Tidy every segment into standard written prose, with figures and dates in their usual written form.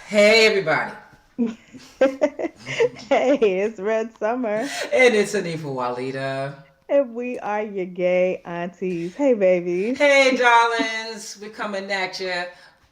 Hey everybody. Hey, it's Red Summer, And it's Anifa Walida. and we are your gay aunties. Hey, babies. Hey darlings, we're coming at you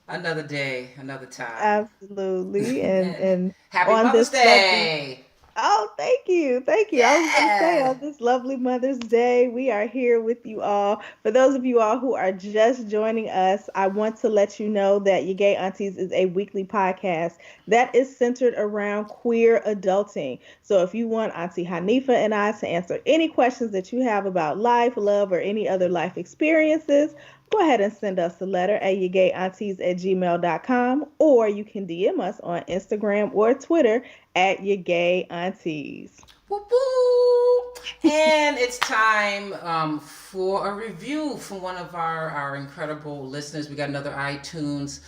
another day, another time. Absolutely. And And and happy on Mother's this lovely Day. Oh, thank you. Thank you. I was going to say Yeah. on this lovely Mother's Day, we are here with you all. For those of you all who are just joining us, I want to let you know that Your Gay Aunties is a weekly podcast that is centered around queer adulting. So if you want Auntie Hanifa and I to answer any questions that you have about life, love, or any other life experiences, go ahead and send us a letter at yourgayaunties@gmail.com, or you can DM us on Instagram or Twitter at your gay aunties. Woo woo. And it's time for a review from one of our incredible listeners. We got another iTunes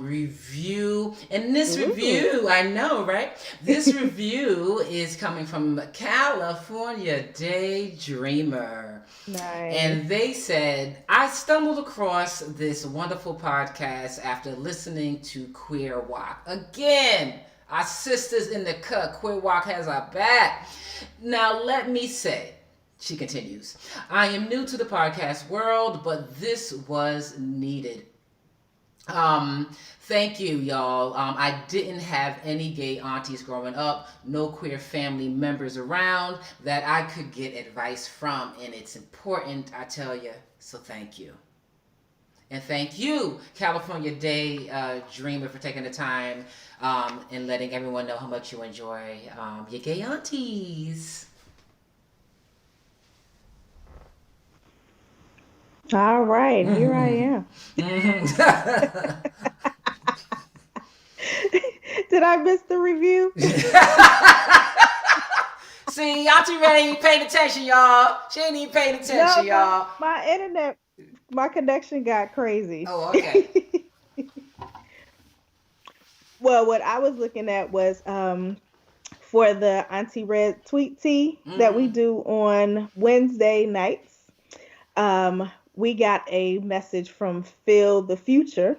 review. And this Ooh. review, I know, right? This review is coming from California Daydreamer. Nice. And they said, I stumbled across this wonderful podcast after listening to Queer Walk. Again, our sisters in the cut, Queer Walk has our back. Now, let me say, she continues, I am new to the podcast world, but this was needed. Thank you, y'all. I didn't have any gay aunties growing up, no queer family members around that I could get advice from, and it's important, I tell you. So thank you. And thank you, California Day Dreamer, for taking the time and letting everyone know how much you enjoy your gay aunties. All right, here I Mm-hmm. am. Mm-hmm. Did I miss the review? See, Auntie Red ain't paying attention, y'all. She ain't even paying attention, No, y'all. my internet, my connection got crazy. Oh, okay. Well, what I was looking at was for the Auntie Red tweet tea that we Mm-hmm. do on Wednesday nights. We got a message from Phil the Future,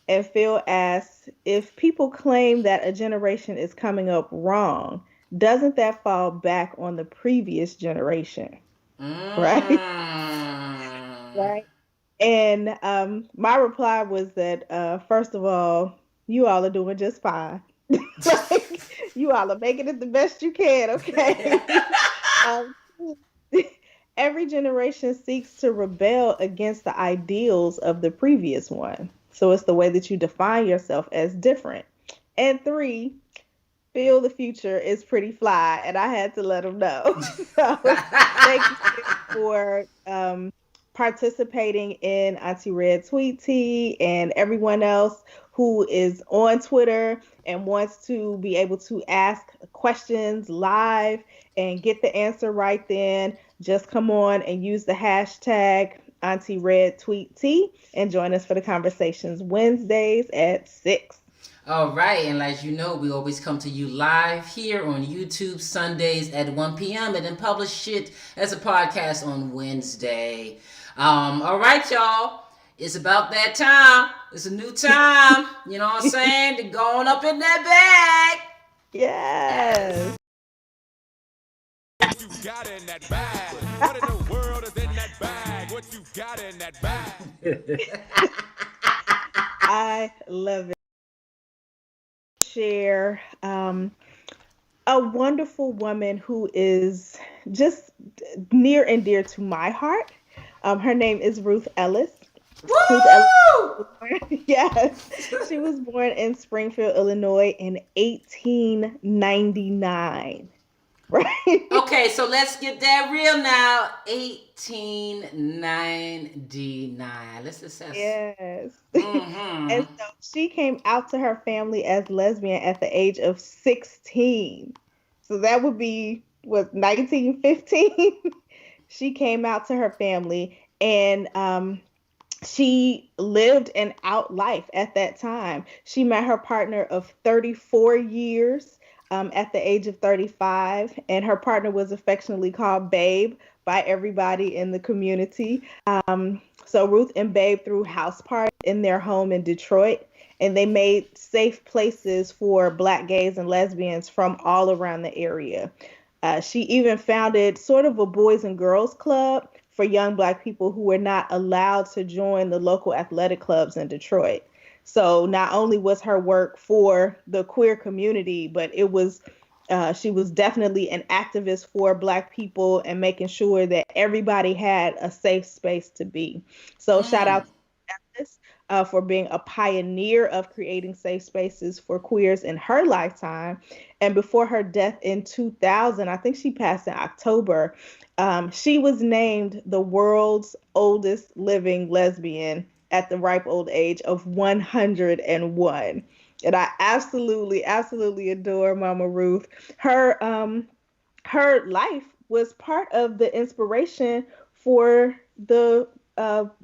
and Phil asks if people claim that a generation is coming up wrong, doesn't that fall back on the previous generation? Right? Mm. Right. And my reply was that first of all, you all are doing just fine. Like you all are making it the best you can, okay? um, every generation seeks to rebel against the ideals of the previous one. So it's the way that you define yourself as different. And three, feel the future is pretty fly, and I had to let him know. So thank you for participating in Auntie Red Tweet Tea, and everyone else who is on Twitter and wants to be able to ask questions live and get the answer right then. Just come on and use the hashtag Auntie Red Tweet Tea and join us for the conversations Wednesdays at 6. All right, and as you know, we always come to you live here on YouTube Sundays at 1 p.m. and then publish it as a podcast on Wednesday. All right, y'all. It's about that time. It's a new time. You know what I'm saying? They're going up in that bag. Yes. Yes. What you got in that bag? What in the world is in that bag? What you got in that bag? I love it. Share a wonderful woman who is just near and dear to my heart. Her name is Ruth Ellis. Ruth Ellis. Woo! Yes, she was born in Springfield, Illinois in 1899. Right? Okay, so let's get that real now. 1899. Let's assess. Yes. Mm-hmm. And so she came out to her family as lesbian at the age of 16. So that would be what 1915. She came out to her family, and she lived an out life at that time. She met her partner of 34 years at the age of 35, and her partner was affectionately called Babe, by everybody in the community. So Ruth and Babe threw house parties in their home in Detroit, and they made safe places for Black gays and lesbians from all around the area. She even founded sort of a boys and girls club for young Black people who were not allowed to join the local athletic clubs in Detroit. So not only was her work for the queer community, but it was she was definitely an activist for Black people and making sure that everybody had a safe space to be. So shout Mm. out to Alice for being a pioneer of creating safe spaces for queers in her lifetime. And before her death in 2000, I think she passed in October, she was named the world's oldest living lesbian at the ripe old age of 101. And I absolutely, absolutely adore Mama Ruth. Her life was part of the inspiration for the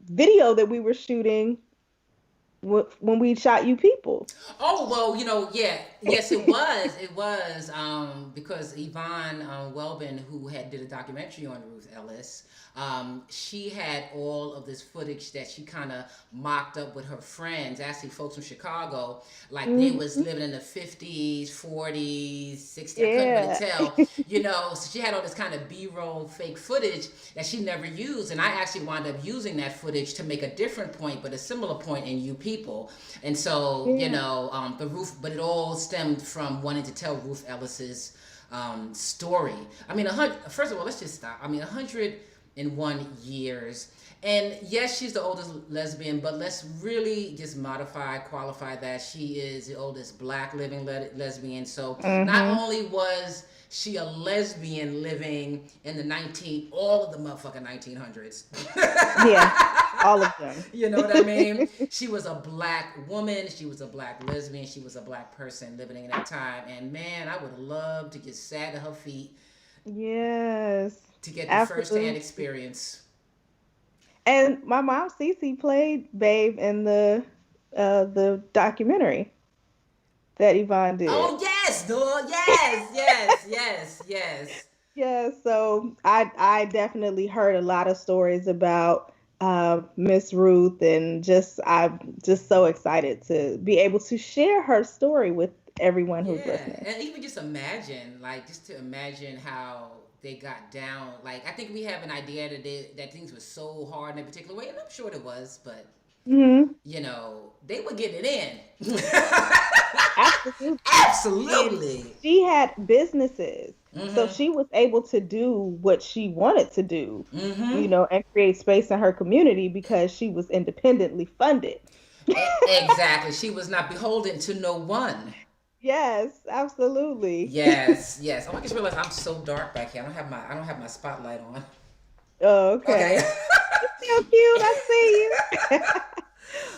video that we were shooting when we shot you people. Oh well, yeah, yes, it was. It was because Yvonne Welbin, who had did a documentary on Ruth Ellis, she had all of this footage that she kind of mocked up with her friends, actually folks from Chicago, like they was Hmm. living in the 50s, 40s, 60s. I couldn't really Yeah. tell, So she had all this kind of B-roll fake footage that she never used, and I actually wound up using that footage to make a different point, but a similar point in You People. And so, Yeah. the Ruth, but it all stemmed from wanting to tell Ruth Ellis's story. I mean, first of all, let's just stop. I mean, 101 years. And yes, she's the oldest lesbian, but let's really just qualify that she is the oldest Black living lesbian. So not Hmm. only was she a lesbian living in all of the motherfucking 1900s. Yeah. All of them. You know what I mean? She was a Black woman. She was a Black lesbian. She was a Black person living in that time. And man, I would love to get sat at her feet Yes. to get the first hand Absolutely. experience. And my mom Cece played Babe in the documentary that Yvonne did. Oh yes, no, yes, yes, yes, yes. Yeah, so I definitely heard a lot of stories about Miss Ruth, and I'm just so excited to be able to share her story with everyone who's Yeah, listening. and even just imagine, like, just to imagine how they got down. Like, I think we have an idea that things were so hard in a particular way, and I'm sure it was, but Hmm. they were getting it in. Absolutely. And Absolutely. she had businesses, so Mm-hmm. she was able to do what she wanted to do, Mm-hmm. and create space in her community because she was independently funded. Exactly. She was not beholden to no one. Yes, absolutely. Yes, yes. Oh, I just realized I'm so dark back here. I don't have my spotlight on. Oh, Okay. okay. You're still cute. I see you.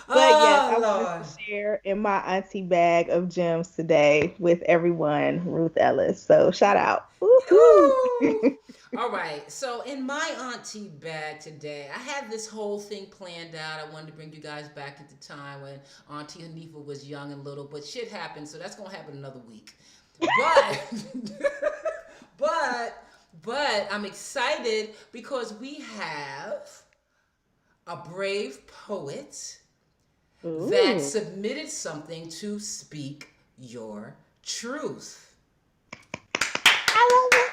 But yes, Oh I wanted to Lord. share in my auntie bag of gems today with everyone, Ruth Ellis. So shout out. Woohoo. Yoo-hoo! All right. So in my auntie bag today, I had this whole thing planned out. I wanted to bring you guys back at the time when Auntie Hanifa was young and little, but shit happened, so that's gonna happen another week. But but I'm excited because we have a brave poet that Ooh. submitted something to speak your truth. I love it.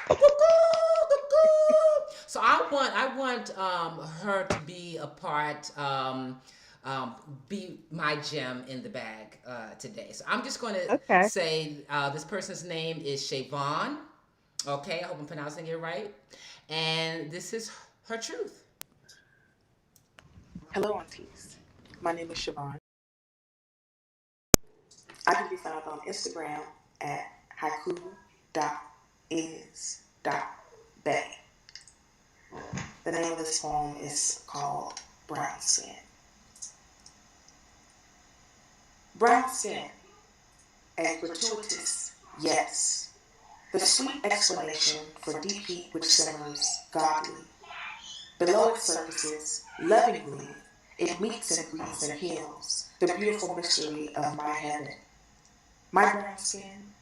So I want her to be a part, be my gem in the bag today. So I'm just going to Okay. say this person's name is Shavon. Okay, I hope I'm pronouncing it right. And this is her truth. Hello, Aunties. My name is Siobhan. I can be found on Instagram at haiku.is.bay. The name of this poem is called Brown Skin. Brown skin, a gratuitous yes. The sweet explanation for deep heat which simmers godly. Below its surfaces, lovingly, it meets and breathes and heals the beautiful mystery of my heaven. My brown skin,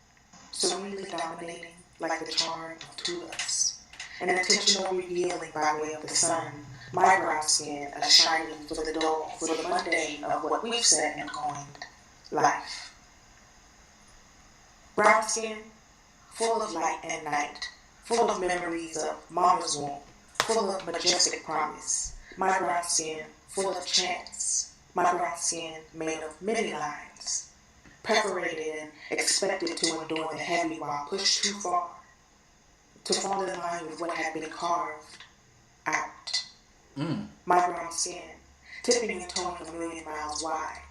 serenely dominating like the charm of tulips. an intentional revealing by way of the sun, my brown skin, a shining for the dull, for the mundane of what we've said and coined life. Brown skin, full of light and night, full of memories of mama's womb, full of majestic promise. My brown skin, full of chance. My brown skin, made of many lines, perforated and expected to endure the heavy while pushed too far, to fall in line with what had been carved out. My brown skin, tipping and towing 1,000,000 miles wide,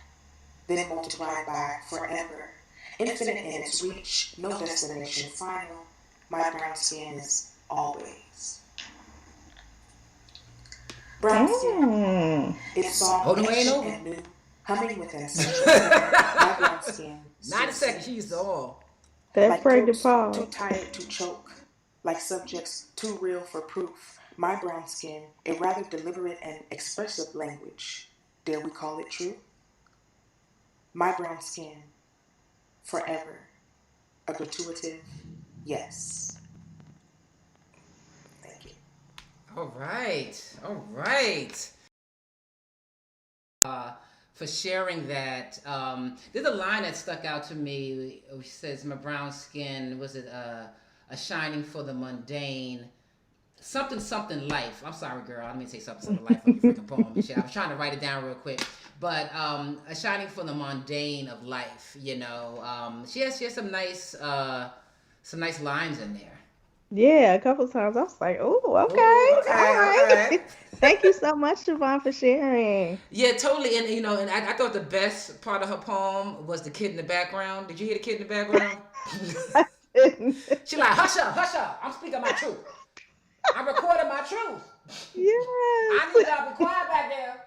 then multiplied by forever, infinite in its reach, no destination final. My brown skin is always. Brown skin, its song ancient and new, humming with ancestral. My brown skin. 90 seconds, she's all. That Like pregnant throats too pause. tired to choke, like subjects too real for proof. My brown skin, a rather deliberate and expressive language. Dare we call it true? My brown skin, forever, a gratuitive yes. Thank you. All right. All right. For sharing that. There's a line that stuck out to me, which says, "My brown skin, was it a shining for the mundane, something something life." I'm sorry, girl. I didn't mean to say something something life on your freaking poem and shit. I was trying to write it down real quick, but a shining for the mundane of life. You know, she has some nice lines in there. Yeah, a couple times I was like, "Oh, Ooh, okay, all okay, right." okay. Thank you so much, Siobhan, for sharing. Yeah, totally. And and I thought the best part of her poem was the kid in the background. Did you hear the kid in the background? She like, hush up. I'm speaking my truth. I'm recording my truth. I Yes. need y'all to be quiet back there.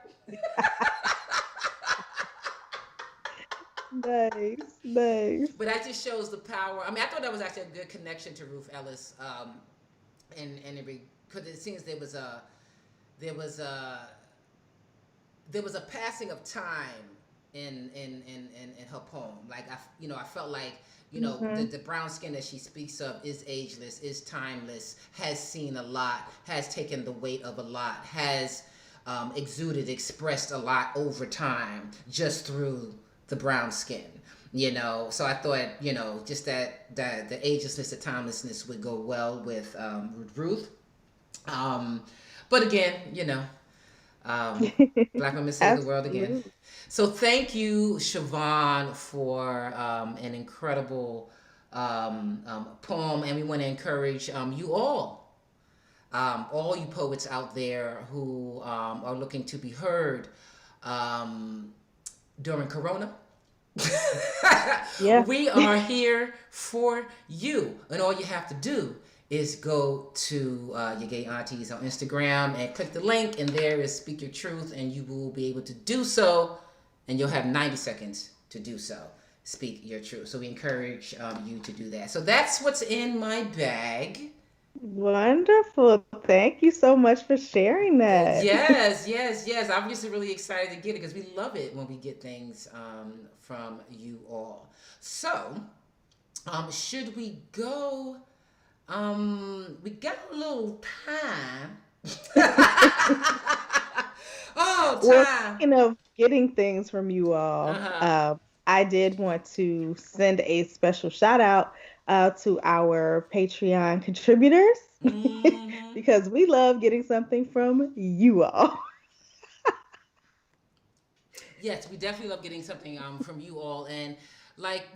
Nice, nice. But that just shows the power. I mean, I thought that was actually a good connection to Ruth Ellis, and because it seems there was a there was a passing of time in her poem. Like I felt like Hmm. the brown skin that she speaks of is ageless, is timeless, has seen a lot, has taken the weight of a lot, has exuded, expressed a lot over time just through the brown skin. So I thought just that the agelessness, the timelessness would go well with Ruth. Um, but again, um, Black women save the world again. Absolutely. So thank you, Siobhan, for an incredible poem, and we want to encourage you all you poets out there who are looking to be heard um, during Corona. Yeah. We are here for you, and all you have to do is go to your gay aunties on Instagram and click the link, and there is Speak Your Truth, and you will be able to do so, and you'll have 90 seconds to do so. Speak your truth. So we encourage you to do that. So that's what's in my bag. Wonderful. Thank you so much for sharing that. Yes. I'm just really excited to get it because we love it when we get things from you all. So, should we go? We got a little time. Oh, Well, time. speaking of getting things from you all, Uh-huh. I did want to send a special shout out to our Patreon contributors Hmm. because we love getting something from you all. Yes, we definitely love getting something from you all. And like,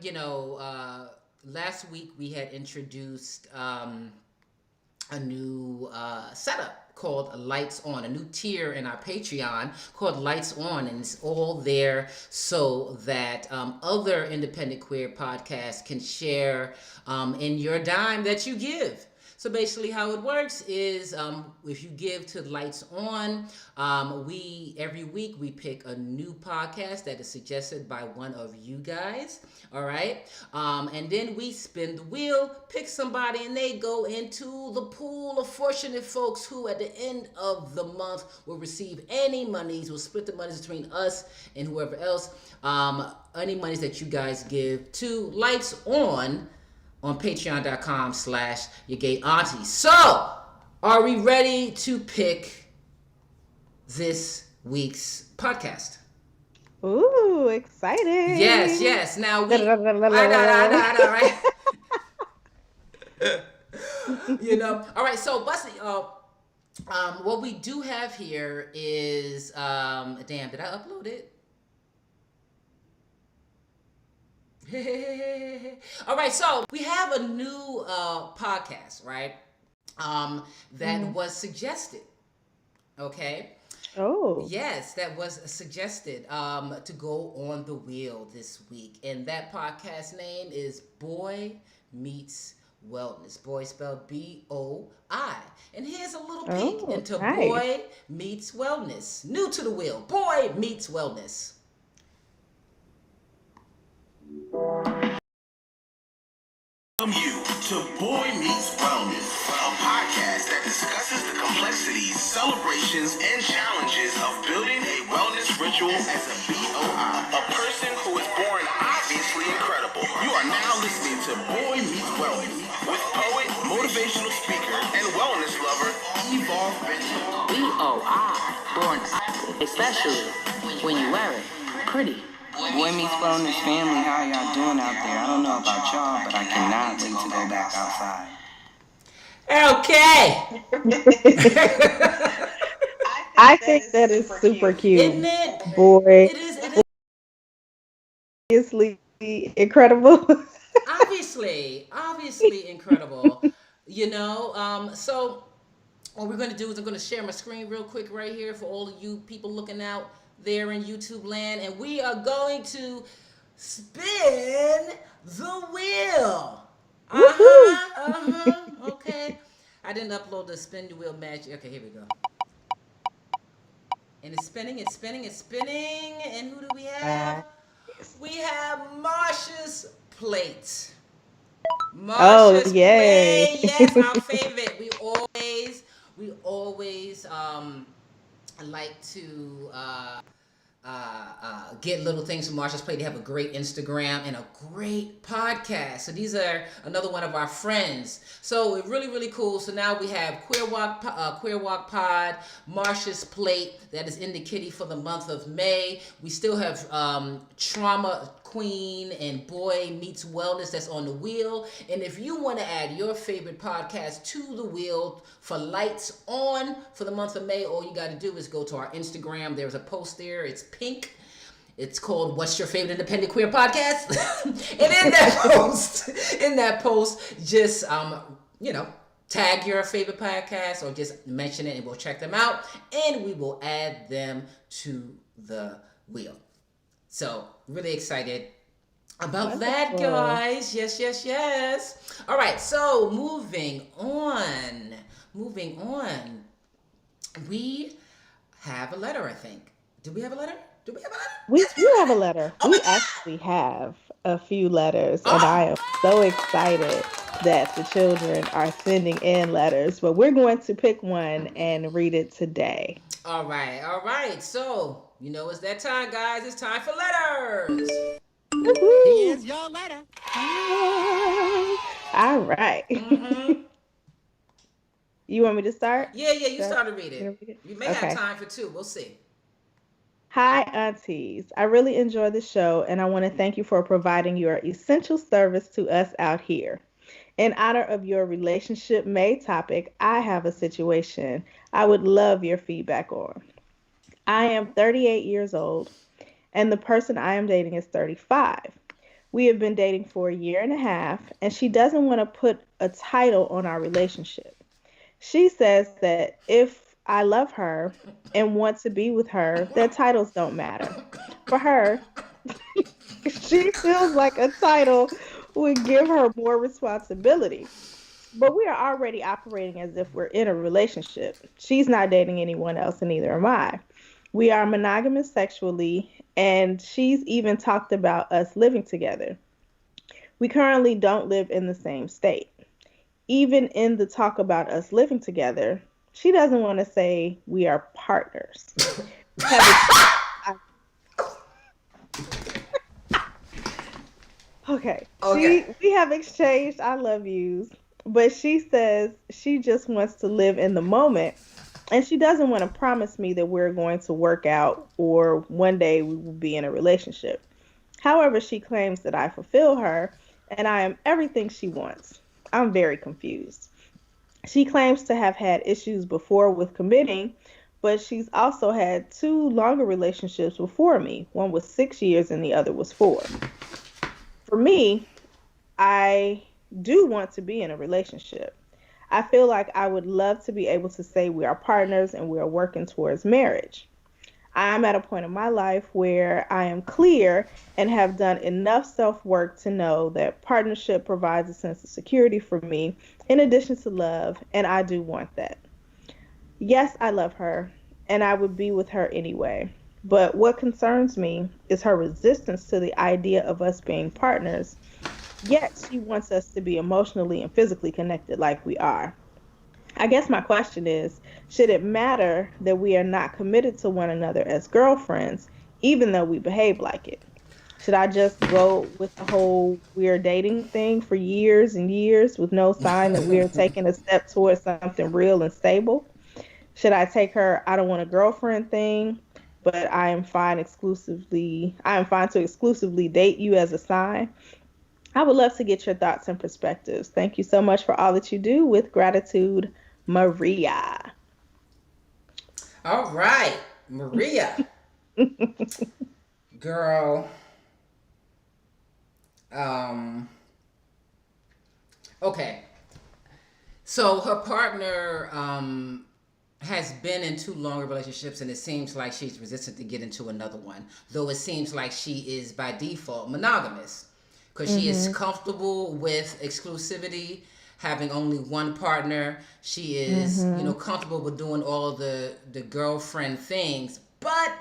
last week we had introduced a new setup called Lights On, a new tier in our Patreon called Lights On, and it's all there so that other independent queer podcasts can share in your dime that you give. So basically, how it works is if you give to Lights On, we every week we pick a new podcast that is suggested by one of you guys. All right, and then we spin the wheel, pick somebody, and they go into the pool of fortunate folks who, at the end of the month, will receive any monies. We'll split the monies between us and whoever else. Any monies that you guys give to Lights on patreon.com/your gay aunties. So Are we ready to pick this week's podcast? Ooh, Yes, exciting. yes. Now I know, right? All right. So, Busty, what we do have here is, damn, did I upload it? All right, so we have a new podcast, right? That Mhm. was suggested. Okay. Oh, Yes, that was suggested to go on the wheel this week. And that podcast name is Boy Meets Wellness. Boy spelled BOI. And here's a little peek oh, into nice. Boy Meets Wellness. New to the wheel. Boy Meets Wellness. Welcome you to Boy Meets Wellness, a podcast that discusses the complexities, celebrations, and challenges of building a wellness ritual as a BOI, a person who is born obviously incredible. You are now listening to Boy Meets Wellness with poet, motivational speaker, and wellness lover, Evolve Benton. BOI, born especially when you wear it pretty. Boy Meets Wellness family, how y'all doing out there? I don't know about y'all, but I cannot wait to go back outside. Okay. I think that is super Isn't cute. it? Boy, It is. It is. obviously incredible. Obviously incredible. So what we're going to do is I'm going to share my screen real quick right here for all of you people looking out there in YouTube land, and we are going to spin the wheel. Woohoo! Okay. I didn't upload the spin the wheel magic. Okay, here we go. And it's spinning, it's spinning, it's spinning. And who do we have? We have Marsha's plate. Oh, Marsha's yay. plate. Yes, our favorite. We always like to get little things from Marsha's Plate. They have a great Instagram and a great podcast. So these are another one of our friends. So it's really, really cool. So now we have Queer Walk Pod, Marsha's Plate that is in the kitty for the month of May. We still have Trauma Queen and Boy Meets Wellness that's on the wheel. And if you want to add your favorite podcast to the wheel for lights on for the month of May, all you got to do is go to our Instagram. There's a post there. It's pink. It's called "What's Your Favorite Independent Queer Podcast?" And in that post, just tag your favorite podcast or just mention it, and we'll check them out, and we will add them to the wheel. So really excited about that, Wonderful. guys. Yes. All right, so moving on. We have a letter, I think. Do we have a letter? We Yes, we do have have a a letter. letter. Oh my We God. actually have a few letters, and I am Oh. so excited that the children are sending in letters. But we're going to pick one and read it today. All right. So, it's that time, guys. It's time for letters. Woohoo! Here's your letter. All right. Mm-hmm. You want me to start? Yeah, you Start? started reading. You read We it? may have Okay. time for two. We'll see. Hi, Aunties. I really enjoy the show, and I want to thank you for providing your essential service to us out here. In honor of your relationship May topic, I have a situation I would love your feedback on. I am 38 years old, and the person I am dating is 35. We have been dating for a year and a half, and she doesn't want to put a title on our relationship. She says that if I love her and want to be with her, that titles don't matter. For her, she feels like a title would give her more responsibility. But we are already operating as if we're in a relationship. She's not dating anyone else, and neither am I. We are monogamous sexually, and she's even talked about us living together. We currently don't live in the same state. Even in the talk about us living together, she doesn't want to say we are partners. We have ex- okay. Okay. We have exchanged I love yous But she says she just wants to live in the moment and she doesn't want to promise me that we're going to work out or one day we will be in a relationship. However, she claims that I fulfill her and I am everything she wants. I'm very confused. She claims to have had issues before with committing, but she's also had two longer relationships before me. One was 6 years and the other was 4. For me, I do want to be in a relationship. I feel like I would love to be able to say we are partners and we are working towards marriage. I'm at a point in my life where I am clear and have done enough self work to know that partnership provides a sense of security for me in addition to love, and I do want that. Yes, I love her, and I would be with her anyway. But what concerns me is her resistance to the idea of us being partners, yet she wants us to be emotionally and physically connected like we are. I guess my question is, should it matter that we are not committed to one another as girlfriends, even though we behave like it? Should I just go with the whole we're dating thing for years and years with no sign that we are taking a step towards something real and stable? Should I take her I don't want a girlfriend thing, but I am fine to exclusively date you as a sign? I would love to get your thoughts and perspectives. Thank you so much for all that you do. With gratitude, Maria. All right, Maria, girl. Um, okay. So her partner has been in two longer relationships, and it seems like she's resistant to get into another one. Though it seems like she is by default monogamous, because she is Mhm. comfortable with exclusivity, having only one partner. She is, Mhm. comfortable with doing all of the girlfriend things, but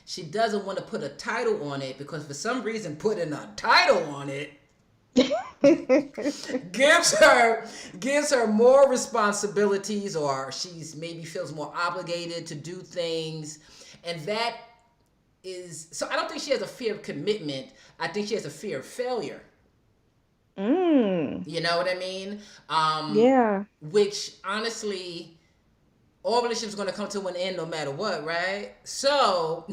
she doesn't want to put a title on it because for some reason putting a title on it gives her gives her more responsibilities, or she's maybe feels more obligated to do things, and that is so. I don't think she has a fear of commitment. I think she has a fear of failure. Mm. You know what I mean? Yeah. Which honestly, all relationships are going to come to an end no matter what, right? So,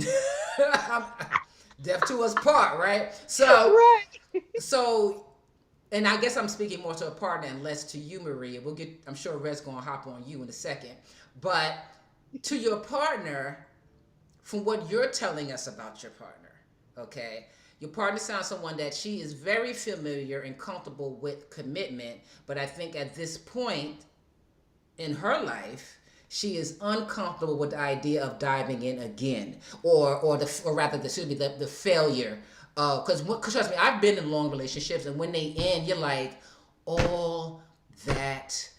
death to us part, right? So, Right. so and I guess I'm speaking more to a partner and less to you, Maria. I'm sure Red's gonna hop on you in a second. But to your partner, from what you're telling us about your partner, okay, your partner sounds someone that she is very familiar and comfortable with commitment, but I think at this point in her life, she is uncomfortable with the idea of diving in again, or rather, the failure. Because trust me, I've been in long relationships, and when they end, you're like, all that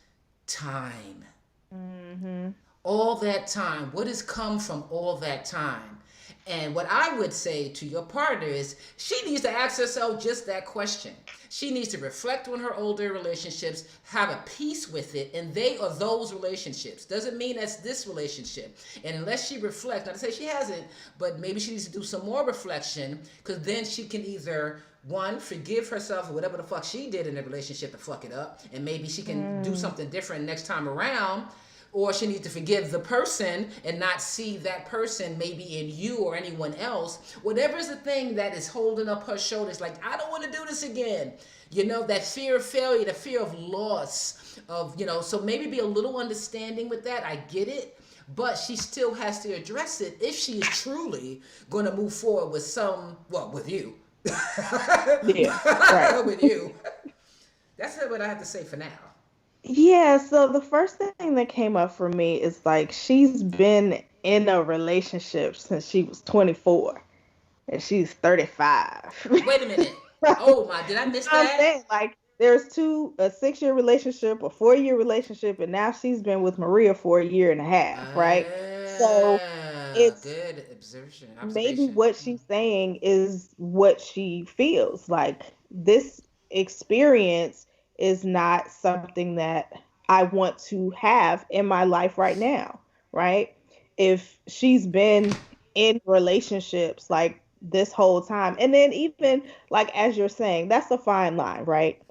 time, Mhm. all that time. What has come from all that time? And what I would say to your partner is she needs to ask herself just that question. She needs to reflect on her older relationships, have a peace with it, and they are those relationships. Doesn't mean that's this relationship. And unless she reflects, not to say she hasn't, but maybe she needs to do some more reflection, because then she can either one, forgive herself for whatever the fuck she did in the relationship to fuck it up, and maybe she can do Mm. something different next time around, or she needs to forgive the person and not see that person maybe in you or anyone else. Whatever is the thing that is holding up her shoulders, like, I don't want to do this again. That fear of failure, the fear of loss, so maybe be a little understanding with that. I get it. But she still has to address it if she is truly going to move forward with you. Yeah. Right. With you. That's what I have to say for now. Yeah, so the first thing that came up for me is like she's been in a relationship since she was 24 and she's 35. Wait a minute. Right. Oh my, did I miss I'm that? saying like there's a 6 year relationship, a 4 year relationship, and now she's been with Maria for a year and a half, right? So it's Good observation. maybe Observation. what she's saying is what she feels like this experience is not something that I want to have in my life right now, right? If she's been in relationships like this whole time, and then even like as you're saying, that's a fine line, right?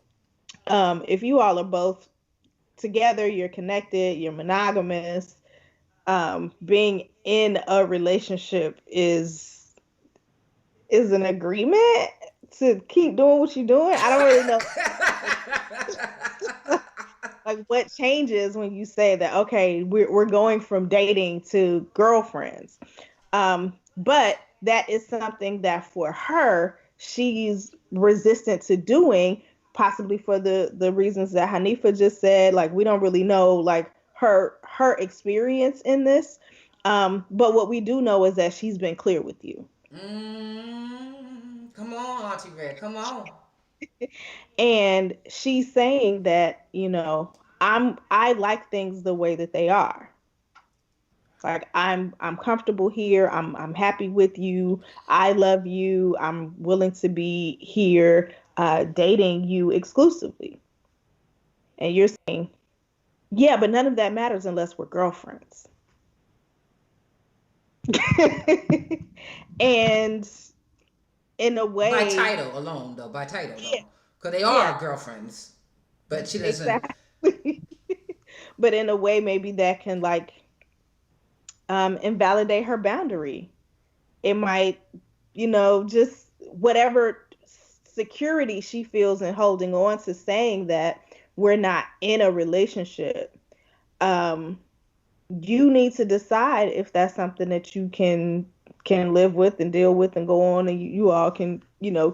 If you all are both together, you're connected, you're monogamous. Being in a relationship is an agreement to keep doing what you're doing. I don't really know like what changes when you say that, okay, we're going from dating to girlfriends. But that is something that for her, she's resistant to doing, possibly for the reasons that Hanifa just said. Like, we don't really know like her experience in this. But what we do know is that she's been clear with you. Come on, Auntie Red. Come on. And she's saying that, I like things the way that they are. Like, I'm comfortable here. I'm happy with you. I love you. I'm willing to be here dating you exclusively. And you're saying, yeah, but none of that matters unless we're girlfriends. And in a By way, title alone, though. By title, yeah, though. Because they yeah, are girlfriends. But she doesn't. exactly. But in a way, maybe that can like invalidate her boundary. It might, just whatever security she feels in holding on to saying that we're not in a relationship. Um, you need to decide if that's something that you can live with and deal with and go on, and you all can,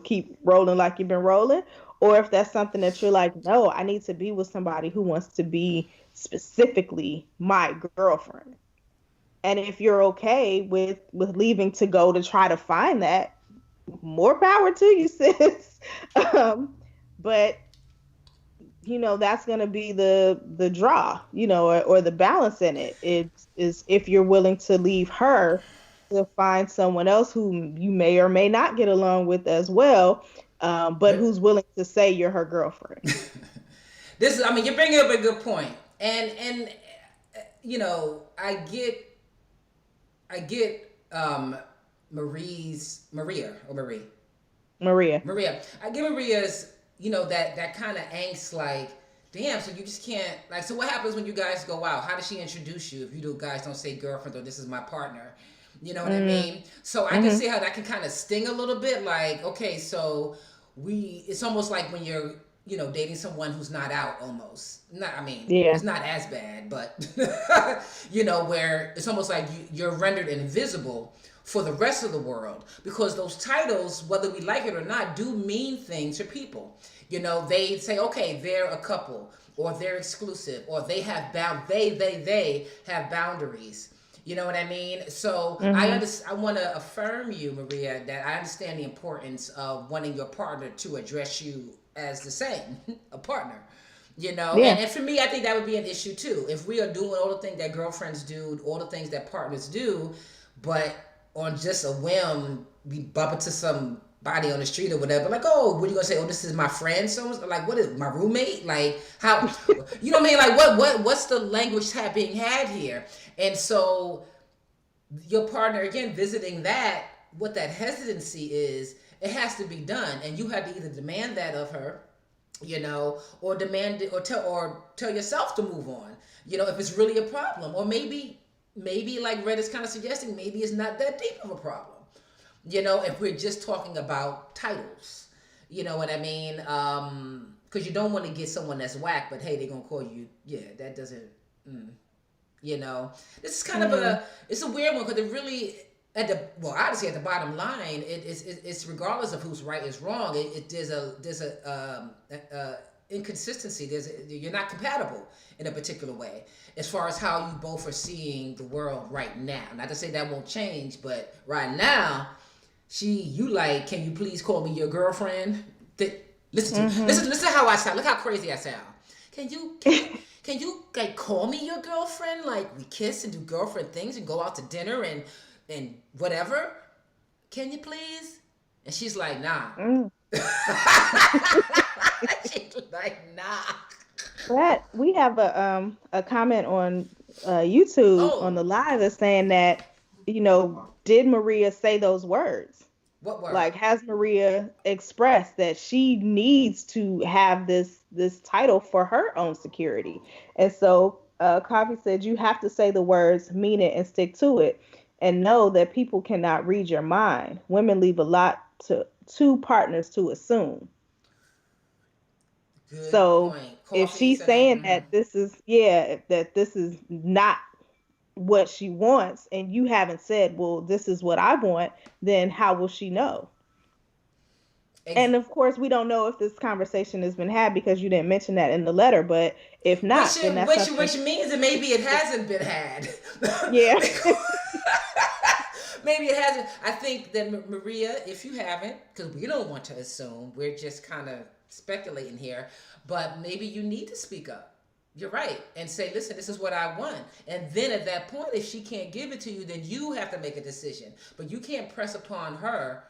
keep rolling like you've been rolling, or if that's something that you're like, no, I need to be with somebody who wants to be specifically my girlfriend. And if you're okay with leaving to go to try to find that, more power to you, sis. um, but that's going to be the draw, or the balance in it. It is if you're willing to leave her to find someone else who you may or may not get along with as well, but But who's willing to say you're her girlfriend. I mean, you're bringing up a good point. And I get Maria or Marie. Maria. Maria. I get Maria's, that kind of angst, like, damn, so you just can't, like, so what happens when you guys go out? How does she introduce you if you guys don't say girlfriend or this is my partner? You know what I mean? So I can see how that can kind of sting a little bit, like, okay, so it's almost like when you're, dating someone who's not out almost. Not, I mean, Yeah. it's not as bad, but, where it's almost like you're rendered invisible for the rest of the world, because those titles, whether we like it or not, do mean things to people. They say, okay, they're a couple, or they're exclusive, or they have they have boundaries. You know what I mean? So I want to affirm you, Maria, that I understand the importance of wanting your partner to address you as the same, a partner. Yeah. And for me, I think that would be an issue too. If we are doing all the things that girlfriends do, all the things that partners do, but on just a whim, we bump into somebody on the street or whatever, like, oh, what are you gonna say? Oh, this is my friend. So like, what is my roommate? Like, how? You know what I mean? Like, what's the language being had here? And so, your partner again visiting that, what that hesitancy is, it has to be done, and you have to either demand that of her, or demand it, or tell yourself to move on. If it's really a problem, or maybe like Red is kind of suggesting, maybe it's not that deep of a problem. If we're just talking about titles, you know what I mean? Because you don't want to get someone that's whack, but hey, they're gonna call you. Yeah, that doesn't. This is kind of it's a weird one, because it really obviously at the bottom line, it's regardless of who's right is wrong. There's a inconsistency. You're not compatible in a particular way as far as how you both are seeing the world right now. Not to say that won't change, but right now, you like, can you please call me your girlfriend? Listen how I sound. Look how crazy I sound. Can you like call me your girlfriend? Like, we kiss and do girlfriend things and go out to dinner and whatever. Can you please? And she's like, nah. She's like, nah. Brett, we have a comment on YouTube on the live that's saying that, did Maria say those words? What word? Like, has Maria expressed that she needs to have this title for her own security? And so Coffee said you have to say the words, mean it, and stick to it, and know that people cannot read your mind. Women leave a lot to two partners to assume. Good So point. if Coffee she's said that. saying that this is, yeah, that this is not what she wants, and you haven't said, well, this is what I want, then how will she know? Ex- And of course, we don't know if this conversation has been had because you didn't mention that in the letter. But if which not, then that's which something. which means that maybe it hasn't been had. Yeah. Maybe it hasn't. I think that Maria, if you haven't, because we don't want to assume, we're just kind of speculating here, but maybe you need to speak up. You're right, and say, listen, this is what I want. And then at that point, if she can't give it to you, then you have to make a decision. But you can't press upon her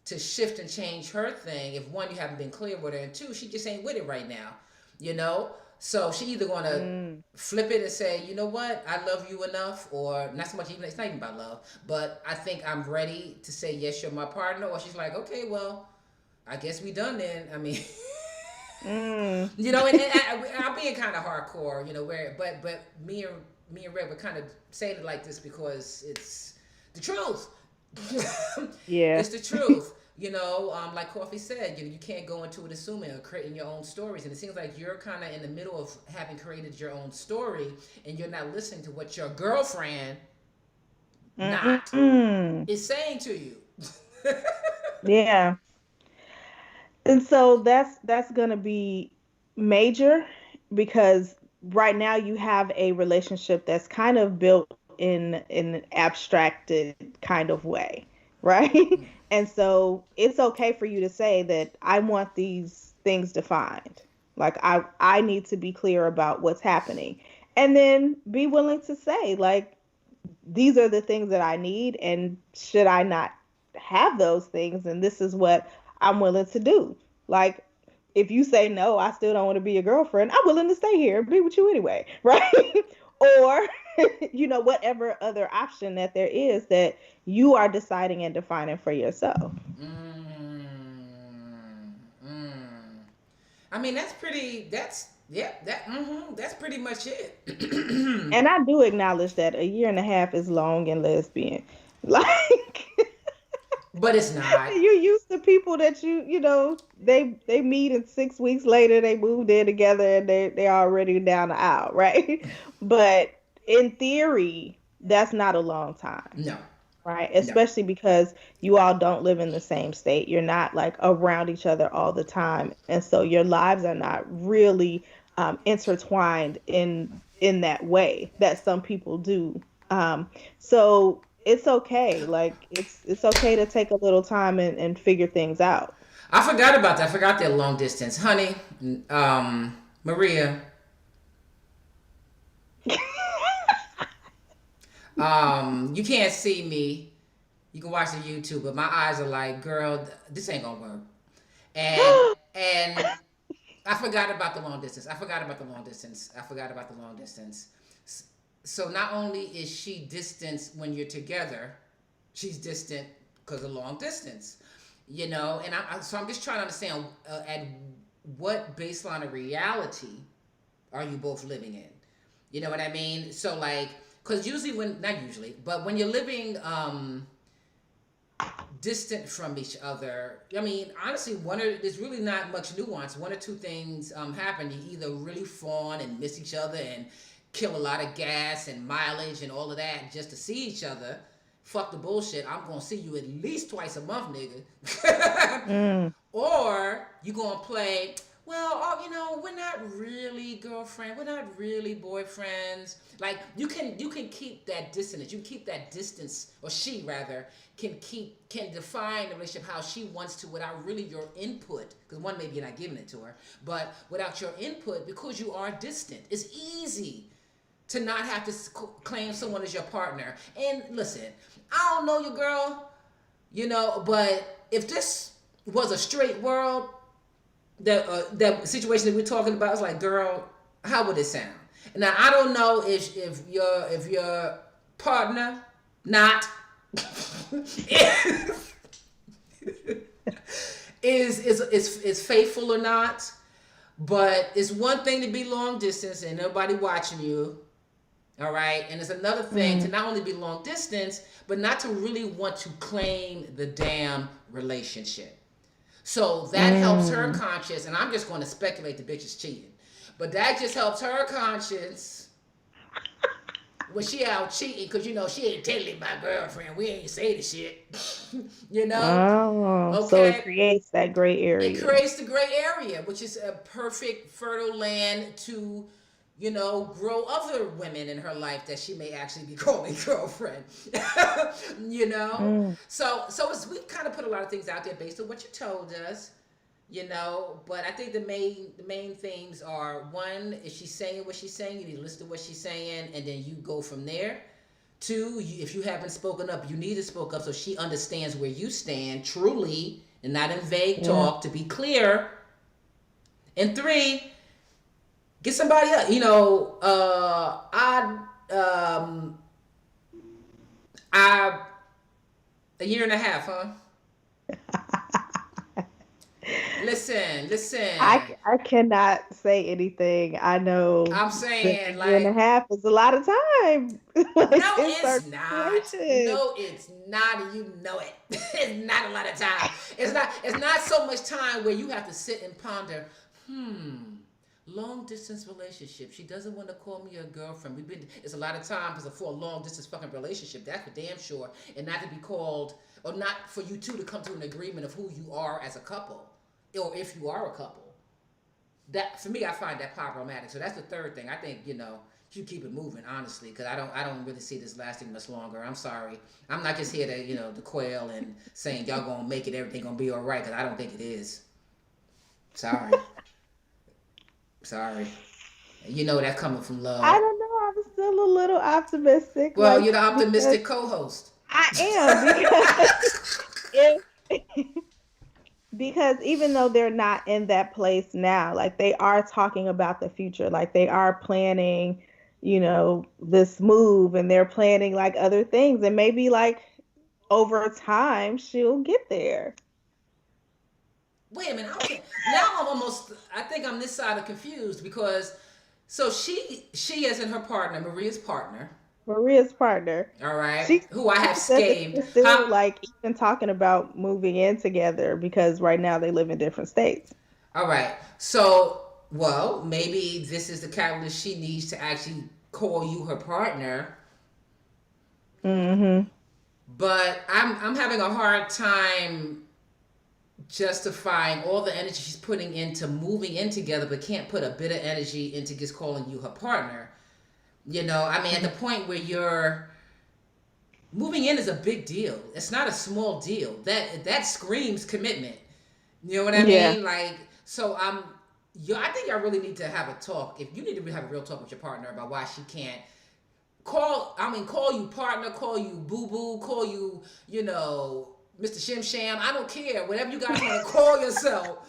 to shift and change her thing if one, you haven't been clear with her, and two, she just ain't with it right now, you know. So she either gonna Mm, flip it and say, you know what, I love you enough, or not so much, even it's not even about love, but I think I'm ready to say yes, you're my partner, or she's like, okay, well, I guess we done then. I mean, mm. you know, and I'm being kind of hardcore, you know, where, but me and Red were kind of saying it like this because it's the truth. Yeah. It's the truth. You know, like Coffee said, you know, you can't go into it assuming or creating your own stories. And it seems like you're kind of in the middle of having created your own story, and you're not listening to what your girlfriend not Mm-mm. is saying to you. Yeah. And so that's gonna be major because right now you have a relationship that's kind of built in an abstracted kind of way, right? And so it's okay for you to say that I want these things defined. Like I need to be clear about what's happening. And then be willing to say, like, these are the things that I need, and should I not have those things, and this is what I'm willing to do. Like, if you say no, I still don't want to be your girlfriend, I'm willing to stay here and be with you anyway, right? Or whatever other option that there is that you are deciding and defining for yourself. Mm, mm. I mean, that's pretty. That's yeah. That's pretty much it. And I do acknowledge that a year and a half is long and lesbian. Like, But it's not. you used to people that they meet and 6 weeks later they moved in together and they're already down the aisle, right? But in theory, that's not a long time, No, right? no. Especially because you all don't live in the same state. You're not like around each other all the time, and so your lives are not really intertwined in that way that some people do. So it's okay. Like, it's okay to take a little time and figure things out. I forgot about that. I forgot that long distance, honey. Maria. You can't see me. You can watch the YouTube, but my eyes are like, girl, this ain't gonna work. And I forgot about the long distance. I forgot about the long distance. I forgot about the long distance. So not only is she distant when you're together, she's distant because of long distance. You know, and so I'm just trying to understand at what baseline of reality are you both living in? You know what I mean? So like, because usually not usually, but when you're living distant from each other, I mean, honestly, there's really not much nuance. One or two things happen. You either really fawn and miss each other and kill a lot of gas and mileage and all of that just to see each other. Fuck the bullshit. I'm gonna see you at least twice a month, nigga. Mm, Or you gonna play, well, oh, we're not really girlfriend, we're not really boyfriends. Like you can keep that distance. You can keep that distance, or she rather can define the relationship how she wants to without really your input. Because one, maybe you're not giving it to her, but without your input, because you are distant, it's easy to not have to claim someone as your partner. And listen, I don't know your girl, but if this was a straight world, that situation that we're talking about is like, girl, how would it sound? Now I don't know if your partner not is faithful or not. But it's one thing to be long distance and nobody watching you, all right? And it's another thing to Mm. not only be long distance, but not to really want to claim the damn relationship. So that helps her Mm. conscience, and I'm just going to speculate the bitch is cheating. But that just helps her conscience when she out cheating, because she ain't telling my girlfriend. We ain't say the shit. you know? Oh, so it Okay? creates that gray It area. creates the gray area, which is a perfect fertile land to, grow other women in her life that she may actually be calling girlfriend. you know, Mm. we kind of put a lot of things out there based on what you told us. But I think the main themes are: one, is she saying what she's saying? You need to listen to what she's saying, and then you go from there. Two, if you haven't spoken up, you need to spoke up so she understands where you stand truly and not in vague Yeah. talk, to be clear. And three, get somebody else. I a year and a half, huh? Listen. I cannot say anything. I know I'm that a saying, year and a like, half is a lot of time, like no, in it's certain not. situations. No, it's not, and you know it. It's not a lot of time. It's not. It's not so much time where you have to sit and ponder. Long distance relationship. She doesn't want to call me a girlfriend. It's a lot of time because for a long distance fucking relationship. That's for damn sure. And not to be called, or not for you two to come to an agreement of who you are as a couple, or if you are a couple. That, for me, I find that problematic. So that's the third thing. I think you keep it moving, honestly, because I don't really see this lasting much longer. I'm sorry. I'm not just here to to quail and saying y'all gonna make it, everything gonna be all right, because I don't think it is. Sorry, sorry. You know that coming from I love. don't know. I'm still a little optimistic, Well, you're like the because optimistic co-host. I am because if because even though they're not in that place now, like they are talking about the future, like they are planning, this move and they're planning like other things and maybe like over time she'll get there. Wait a minute. Okay. Now I'm almost. I think I'm this side of confused because so she as in her partner, Maria's partner. Maria's partner. All right, She who I she have said that scammed. they're still Huh? like even talking about moving in together because right now they live in different states. All right. So, well, maybe this is the catalyst she needs to actually call you her partner. Mm-hmm. But I'm having a hard time justifying all the energy she's putting into moving in together, but can't put a bit of energy into just calling you her partner. I mean, at the point where you're moving in is a big deal. It's not a small deal. That screams commitment. You know what I Yeah. mean? Like, so I think y'all really need to have a talk. If you need to have a real talk with your partner about why she can't call you partner, call you boo boo, call you, Mr. Shim Sham. I don't care. Whatever you guys want to call yourself.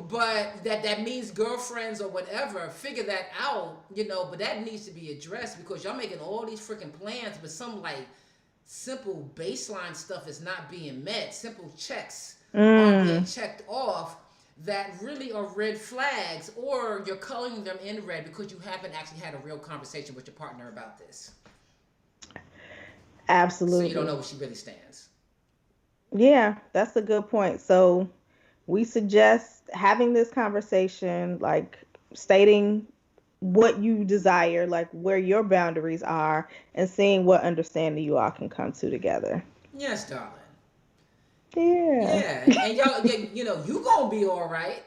But that means girlfriends or whatever. Figure that out, But that needs to be addressed because y'all making all these freaking plans, but some like simple baseline stuff is not being met. Simple checks aren't being Mm. checked off that really are red flags, or you're coloring them in red because you haven't actually had a real conversation with your partner about this. So you don't know Absolutely. where she really stands. Yeah, that's a good point. So we suggest having this conversation, like stating what you desire, like where your boundaries are, and seeing what understanding you all can come to together. Yes, darling. Yeah. Yeah, and y'all, yeah, you gonna be all right.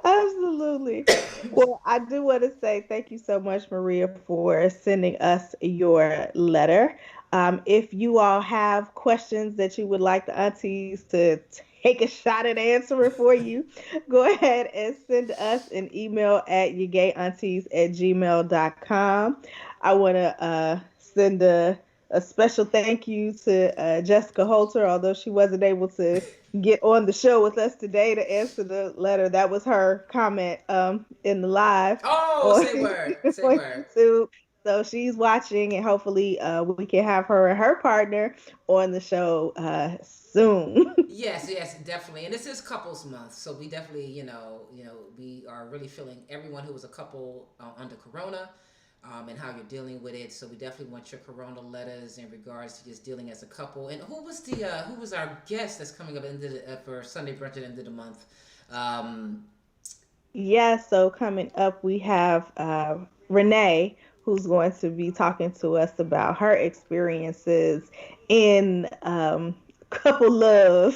Absolutely. Well, I do want to say thank you so much, Maria, for sending us your letter. If you all have questions that you would like the aunties to take a shot at answering for you, go ahead and send us an email at yourgayaunties@gmail.com. I want to send a special thank you to Jessica Holter, although she wasn't able to get on the show with us today to answer the letter. That was her comment in the live Oh, on, say word, say on word. YouTube. So she's watching, and hopefully, we can have her and her partner on the show soon. Yes, yes, definitely. And this is couples month, so we definitely, we are really feeling everyone who was a couple under Corona, and how you're dealing with it. So we definitely want your Corona letters in regards to just dealing as a couple. And who was our guest that's coming up for Sunday brunch at the end of the month? Um, Yeah, so coming up, we have Renee, who's going to be talking to us about her experiences in couple love.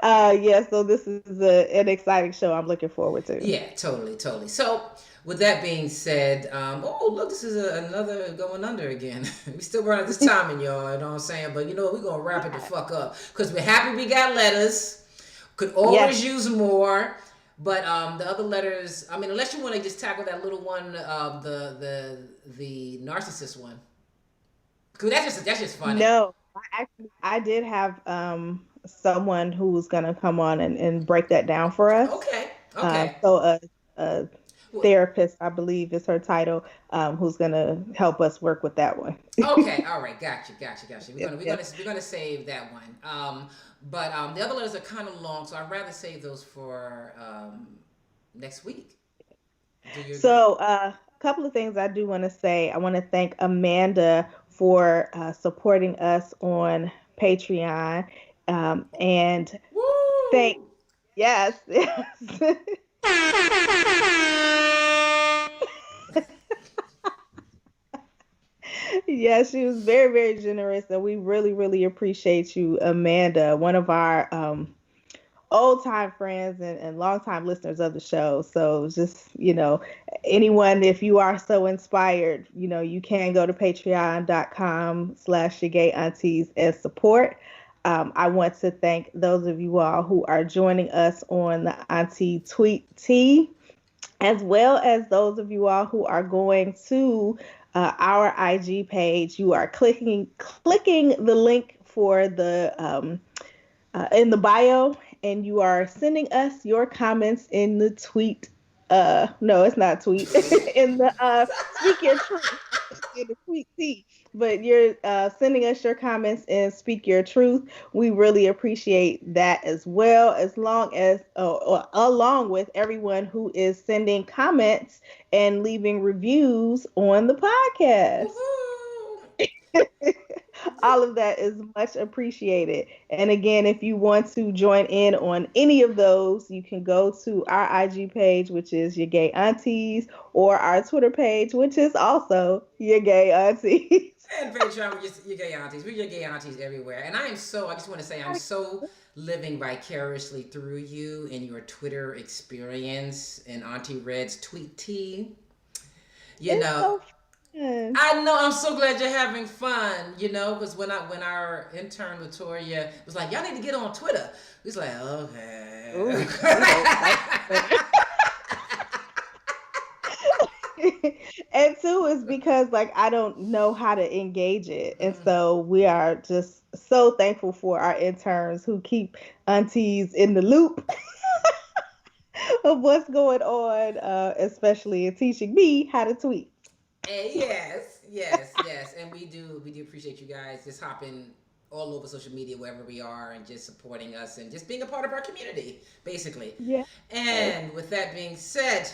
Yeah, so this is an exciting show I'm looking forward to. Yeah, totally, totally. So, with that being said, oh look, this is another going under again. We still running this timing, y'all. You know what I'm saying? But you know what? We're gonna wrap it the fuck up because we're happy we got letters. Could always Yes. use more, but the other letters. I mean, unless you want to just tackle that little one, the narcissist one. Cause that's just funny. No, I did have someone who was gonna come on and break that down for us. Okay, okay. So a Well, therapist, I believe is her title, who's gonna help us work with that one. okay, all right, gotcha. We're Yes, gonna we're yes. gonna we're gonna save that one. But the other letters are kind of long, so I'd rather save those for next week. Do you agree? So, a couple of things I do want to say. I want to thank Amanda for supporting us on Patreon, and thank Woo! yes, yes. Yeah, she was very, very generous, and we really, really appreciate you, Amanda, one of our old time friends and long time listeners of the show. So just, anyone, if you are so inspired, you can go to patreon.com/your gay aunties and support. I want to thank those of you all who are joining us on the Auntie Tweet Tea, as well as those of you all who are going to our IG page. You are clicking the link for the in the bio, and you are sending us your comments in the tweet. No, it's not tweet. In the speak your truth in the tweet tea. But you're sending us your comments and speak your truth. We really appreciate that as well. As long as, or along with everyone who is sending comments and leaving reviews on the podcast. Woohoo! All of that is much appreciated. And again, if you want to join in on any of those, you can go to our IG page, which is Your Gay Aunties, or our Twitter page, which is also Your Gay Aunties. And Patreon, we're just your gay aunties. We're your gay aunties everywhere. And I just want to say, I'm so living vicariously through you in your Twitter experience and Auntie Red's tweet tea. You It's know, so fun. I know. I'm so glad you're having fun. Because when our intern Latoya was like, "Y'all need to get on Twitter," we was like, "Okay." Ooh, we hope. And two is because like I don't know how to engage it. And so we are just so thankful for our interns who keep aunties in the loop of what's going on, especially in teaching me how to tweet. Yes, and we do appreciate you guys just hopping all over social media wherever we are and just supporting us and just being a part of our community, basically. Yeah. And with that being said,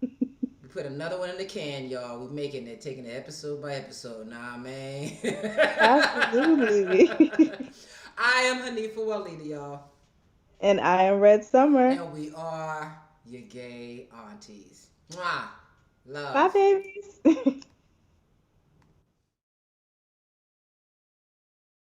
we put another one in the can, y'all. We're making it, taking it episode by episode. Nah, man. Absolutely. I am Hanifa Walida, y'all. And I am Red Summer. And we are your gay aunties. Mwah. Bye, Love. baby.